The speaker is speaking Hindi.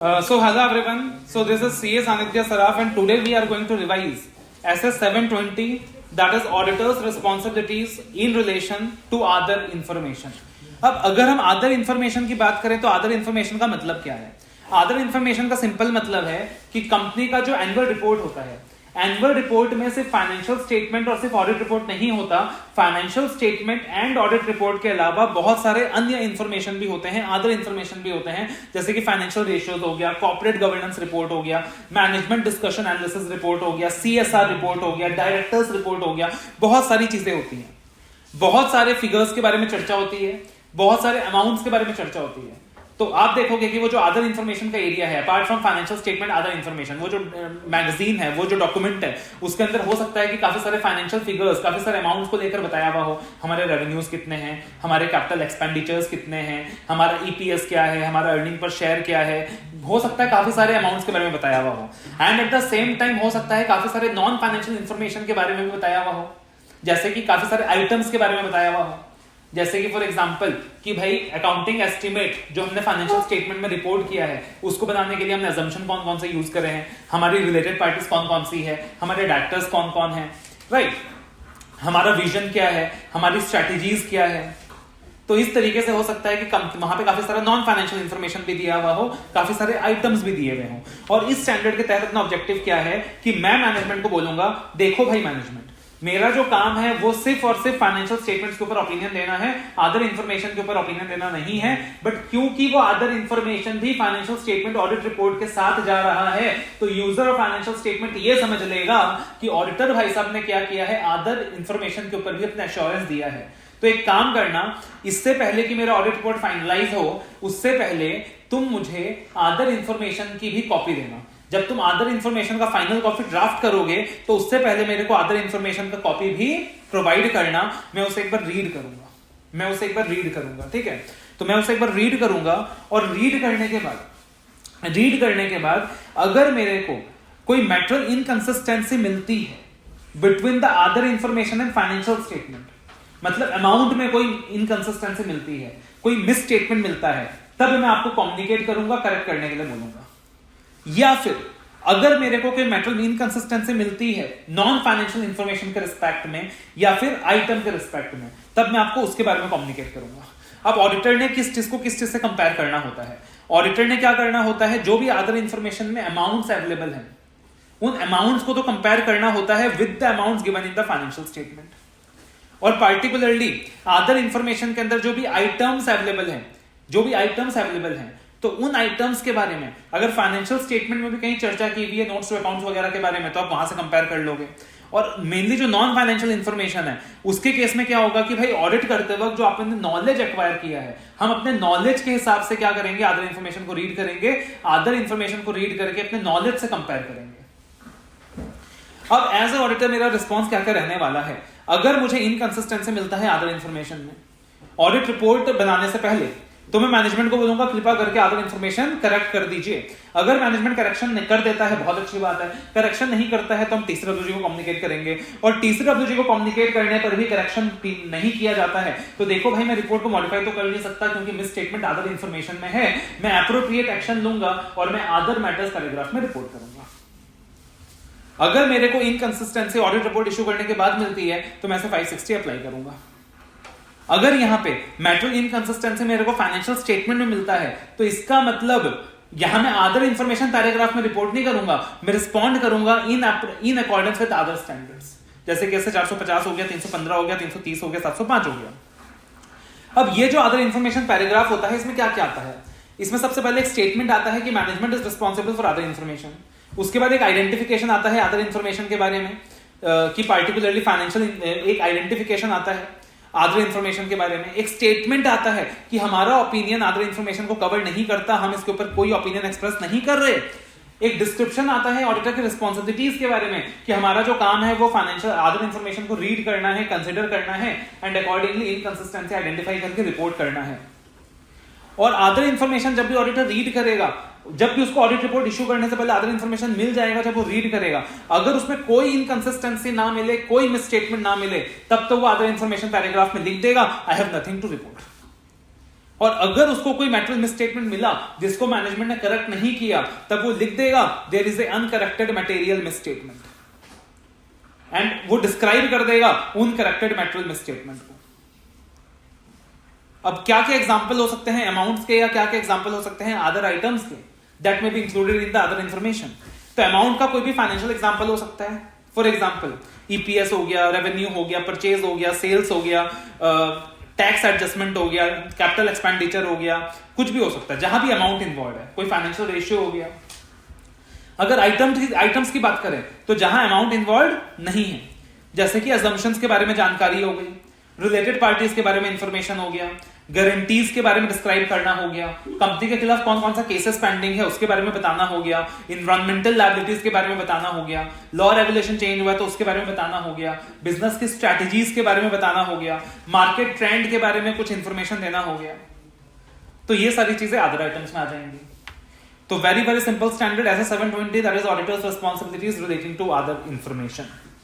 So hello everyone. So this is CS Anitya Saraf and today we are going to revise SS 720, that is auditors responsibilities in relation to other information. अब अगर हम अदर इंफॉर्मेशन की बात करें तो अदर इंफॉर्मेशन का मतलब क्या है? अदर इंफॉर्मेशन का सिंपल मतलब है कि कंपनी का जो एनुअल रिपोर्ट होता है, एनुअल रिपोर्ट में सिर्फ फाइनेंशियल स्टेटमेंट और सिर्फ ऑडिट रिपोर्ट नहीं होता, financial statement and audit report के अलावा बहुत सारे अन्य इंफॉर्मेशन भी होते हैं, अदर इंफॉर्मेशन भी होते हैं, जैसे कि फाइनेंशियल रेशियोज हो गया, कॉर्पोरेट गवर्नेंस रिपोर्ट हो गया, मैनेजमेंट डिस्कशन एनालिसिस रिपोर्ट हो गया, सीएसआर रिपोर्ट हो गया, डायरेक्टर्स रिपोर्ट हो गया, बहुत सारी चीजें होती हैं, बहुत सारे फिगर्स के बारे में चर्चा होती है, बहुत सारे अमाउंट्स के बारे में चर्चा होती है। तो आप देखोगे कि वो जो अदर इंफॉर्मेशन का एरिया है, apart from financial statement other information, वो जो मैगजीन है, वो जो डॉक्यूमेंट है, उसके अंदर हो सकता है कि काफी सारे फाइनेंशियल फिगर्स, काफी सारे अमाउंट्स को लेकर बताया हुआ हो, हमारे रेवेन्यूज कितने हैं, हमारे कैपिटल एक्सपेंडिचर्स कितने हैं, हमारा ईपीएस क्या है, हमारा अर्निंग पर शेयर क्या है, हो सकता है काफी सारे अमाउंट्स के बारे में बताया हुआ हो। And at the same time हो सकता है काफी सारे नॉन फाइनेंशियल इंफॉर्मेशन के बारे में भी बताया हुआ हो, जैसे कि काफी सारे आइटम्स के बारे में बताया हुआ हो, जैसे कि फॉर एग्जांपल कि भाई अकाउंटिंग एस्टिमेट जो हमने फाइनेंशियल स्टेटमेंट में रिपोर्ट किया है, उसको बनाने के लिए हमने अजम्पशन कौन कौन से यूज करे हैं, हमारी रिलेटेड पार्टीज कौन कौन सी है, हमारे डायरेक्टर्स कौन कौन है, राइट, हमारा विजन क्या है, हमारी स्ट्रेटेजीज क्या है। तो इस तरीके से हो सकता है कि वहां पे काफी सारा नॉन फाइनेंशियल इंफॉर्मेशन भी दिया हुआ हो, काफी सारे आइटम्स भी दिए हुए हों। और इस स्टैंडर्ड के तहत अपना ऑब्जेक्टिव क्या है कि मैं मैनेजमेंट को बोलूंगा, देखो भाई मैनेजमेंट, मेरा जो काम है वो सिर्फ और सिर्फ फाइनेंशियल स्टेटमेंट्स के ऊपर ओपिनियन देना है, अदर इंफॉर्मेशन के ऊपर ओपिनियन देना नहीं है। बट क्योंकि वो अदर इंफॉर्मेशन भी फाइनेंशियल स्टेटमेंट ऑडिट रिपोर्ट के साथ जा रहा है, तो यूजर ऑफ फाइनेंशियल स्टेटमेंट ये समझ लेगा कि ऑडिटर भाई साहब ने क्या किया है, अदर इंफॉर्मेशन के ऊपर भी अपना एश्योरेंस दिया है। तो एक काम करना, इससे पहले कि मेरा ऑडिट रिपोर्ट फाइनलाइज हो, उससे पहले तुम मुझे अदर इंफॉर्मेशन की भी कॉपी देना। जब तुम अदर इंफॉर्मेशन का फाइनल कॉपी ड्राफ्ट करोगे तो उससे पहले मेरे को अदर इंफॉर्मेशन का कॉपी भी प्रोवाइड करना, मैं उसे एक बार रीड करूंगा, ठीक है। तो मैं उसे एक बार रीड करूंगा और रीड करने के बाद अगर मेरे को कोई मैटेरियल इनकंसिस्टेंसी मिलती है between the other information and financial statement, मतलब अमाउंट में कोई इनकंसिस्टेंसी मिलती है, कोई मिस स्टेटमेंट मिलता है, तब मैं आपको कम्युनिकेट करूंगा, करेक्ट करने के लिए बोलूंगा। या फिर अगर मेरे को कोई मैटेरियल इनकंसिस्टेंसी मिलती है नॉन फाइनेंशियल इंफॉर्मेशन के रिस्पेक्ट में या फिर आइटम के रिस्पेक्ट में, तब मैं आपको उसके बारे में कम्युनिकेट करूंगा। अब ऑडिटर ने किस चीज से कंपेयर करना होता है, ऑडिटर ने क्या करना होता है, जो भी अदर इंफॉर्मेशन में अमाउंट्स अवेलेबल हैं, उन अमाउंट्स को तो कंपेयर करना होता है with the amounts given in the financial statement. और पार्टिकुलरली अदर इंफॉर्मेशन के अंदर जो भी आइटम्स अवेलेबल हैं, तो उन आइटम्स के बारे में अगर फाइनेंशियल स्टेटमेंट में भी कहीं चर्चा की हुई है, नोट्स टू अकाउंट्स वगैरह के बारे में, तो आप वहां से कंपेयर कर लोगे। और मेनली जो नॉन फाइनेंशियल इंफॉर्मेशन है, उसके केस में क्या होगा कि भाई ऑडिट करते वक्त जो आपने नॉलेज एक्वायर किया है, हम अपने नॉलेज के हिसाब से क्या करेंगे, अदर इंफॉर्मेशन को रीड करेंगे, अदर इंफॉर्मेशन को रीड करके अपने नॉलेज से कंपेयर करेंगे। अब एज ए ऑडिटर मेरा रिस्पॉन्स क्या क्या रहने वाला है, अगर मुझे इनकंसिस्टेंसी मिलता है अदर इंफॉर्मेशन में ऑडिट रिपोर्ट बनाने से पहले, तो मैं मैनेजमेंट को बोलूंगा कृपया करके अदर इंफॉर्मेशन करेक्ट कर दीजिए। अगर मैनेजमेंट करेक्शन कर देता है, बहुत अच्छी बात है, करेक्शन नहीं करता है तो हम तीसरे डब्ल्यूजी को कम्युनिकेट करेंगे, और तीसरे डब्ल्यूजी को कम्युनिकेट करने पर भी करेक्शन नहीं किया जाता है, तो देखो भाई मैं रिपोर्ट को मॉडिफाई तो कर नहीं सकता क्योंकि मिस स्टेटमेंट अदर इंफॉर्मेशन में है, मैं एप्रोप्रिएट एक्शन लूंगा और मैं अदर मैटर्स पैराग्राफ में रिपोर्ट करूंगा। अगर मेरे को इनकंसिस्टेंसी ऑडिट रिपोर्ट इशू करने के बाद मिलती है तो मैं 560 अप्लाई करूंगा। अगर यहां पे मैटेरियल इनकंसिस्टेंसी मेरे को फाइनेंशियल स्टेटमेंट में मिलता है, तो इसका मतलब यहां मैं अदर इंफॉर्मेशन पैराग्राफ में रिपोर्ट नहीं करूंगा, मैं रिस्पॉन्ड करूंगा in accordance with other standards, जैसे कि 450 हो गया, 315 हो गया, 330 हो गया, 705 हो गया। अब ये जो अदर इंफॉर्मेशन पैराग्राफ होता है, इसमें क्या क्या आता है, इसमें सबसे पहले एक स्टेटमेंट आता है कि management is responsible for other information. उसके बाद एक आइडेंटिफिकेशन आता है अदर इंफॉर्मेशन के बारे में, कि पार्टिकुलरली फाइनेंशियल एक आइडेंटिफिकेशन आता है अदर इंफॉर्मेशन के बारे में, एक स्टेटमेंट आता है कि हमारा ओपिनियन अदर इंफॉर्मेशन को कवर नहीं करता, हम इसके ऊपर कोई ओपिनियन एक्सप्रेस नहीं कर रहे। एक डिस्क्रिप्शन आता है ऑडिटर की रिस्पॉन्सिबिलिटीज के बारे में कि हमारा जो काम है वो फाइनेंशियल अदर इंफॉर्मेशन को रीड करना है, कंसिडर करना है एंड अकॉर्डिंगली इनकंसिस्टेंसी आइडेंटिफाई करके रिपोर्ट करना है। और अदर इंफॉर्मेशन जब भी ऑडिटर रीड करेगा, जब भी उसको ऑडिट रिपोर्ट इशू करने से पहले अदर इंफॉर्मेशन मिल जाएगा, जब वो रीड करेगा, अगर उसमें कोई इनकंसिस्टेंसी ना मिले, कोई मिस स्टेटमेंट ना मिले, तब तो वो अदर इंफॉर्मेशन पैराग्राफ में लिख देगा I have nothing to report. और अगर उसको कोई मैटेरियल मिसस्टेटमेंट मिला जिसको मैनेजमेंट ने करेक्ट नहीं किया, तब वो लिख देगा there is a uncorrected material misstatement, and वो डिस्क्राइब कर देगा उन करेक्टेड मैटेरियल मिसस्टेटमेंट को। अब क्या क्या एग्जांपल हो सकते हैं अमाउंट्स के, या क्या क्या एग्जांपल हो सकते हैं अदर आइटम्स के, दैट में be included in the other information. तो अमाउंट का कोई भी फाइनेंशियल एग्जांपल हो सकता है, फॉर एग्जांपल ईपीएस हो गया, रेवेन्यू हो गया, परचेज हो गया, सेल्स हो गया, टैक्स एडजस्टमेंट हो गया, कैपिटल एक्सपेंडिचर हो गया, कुछ भी हो सकता है जहां भी अमाउंट इन्वॉल्व है, कोई फाइनेंशियल रेशियो हो गया। अगर आइटम्स की बात करें तो जहां अमाउंट इन्वॉल्व नहीं है, जैसे कि अजम्पशंस के बारे में जानकारी हो गई, रिलेटेड पार्टीज के बारे में इंफॉर्मेशन हो गया, गारंटीज के बारे में डिस्क्राइब करना हो गया, कंपनी के खिलाफ कौन कौन सा केसेस पेंडिंग है उसके बारे में बताना हो गया, इन्वायरमेंटल लायबिलिटीज के बारे में बताना हो गया, लॉ रेगुलेशन चेंज हुआ तो उसके बारे में बताना हो गया, बिजनेस की स्ट्रैटेजीज के बारे में बताना हो गया, मार्केट ट्रेंड के बारे में कुछ इंफॉर्मेशन देना हो गया। तो ये सारी चीजें अदर आइटम्स में आ जाएंगी। तो वेरी वेरी सिंपल स्टैंडर्ड ऐसा 720 that is auditor's responsibilities relating to other information.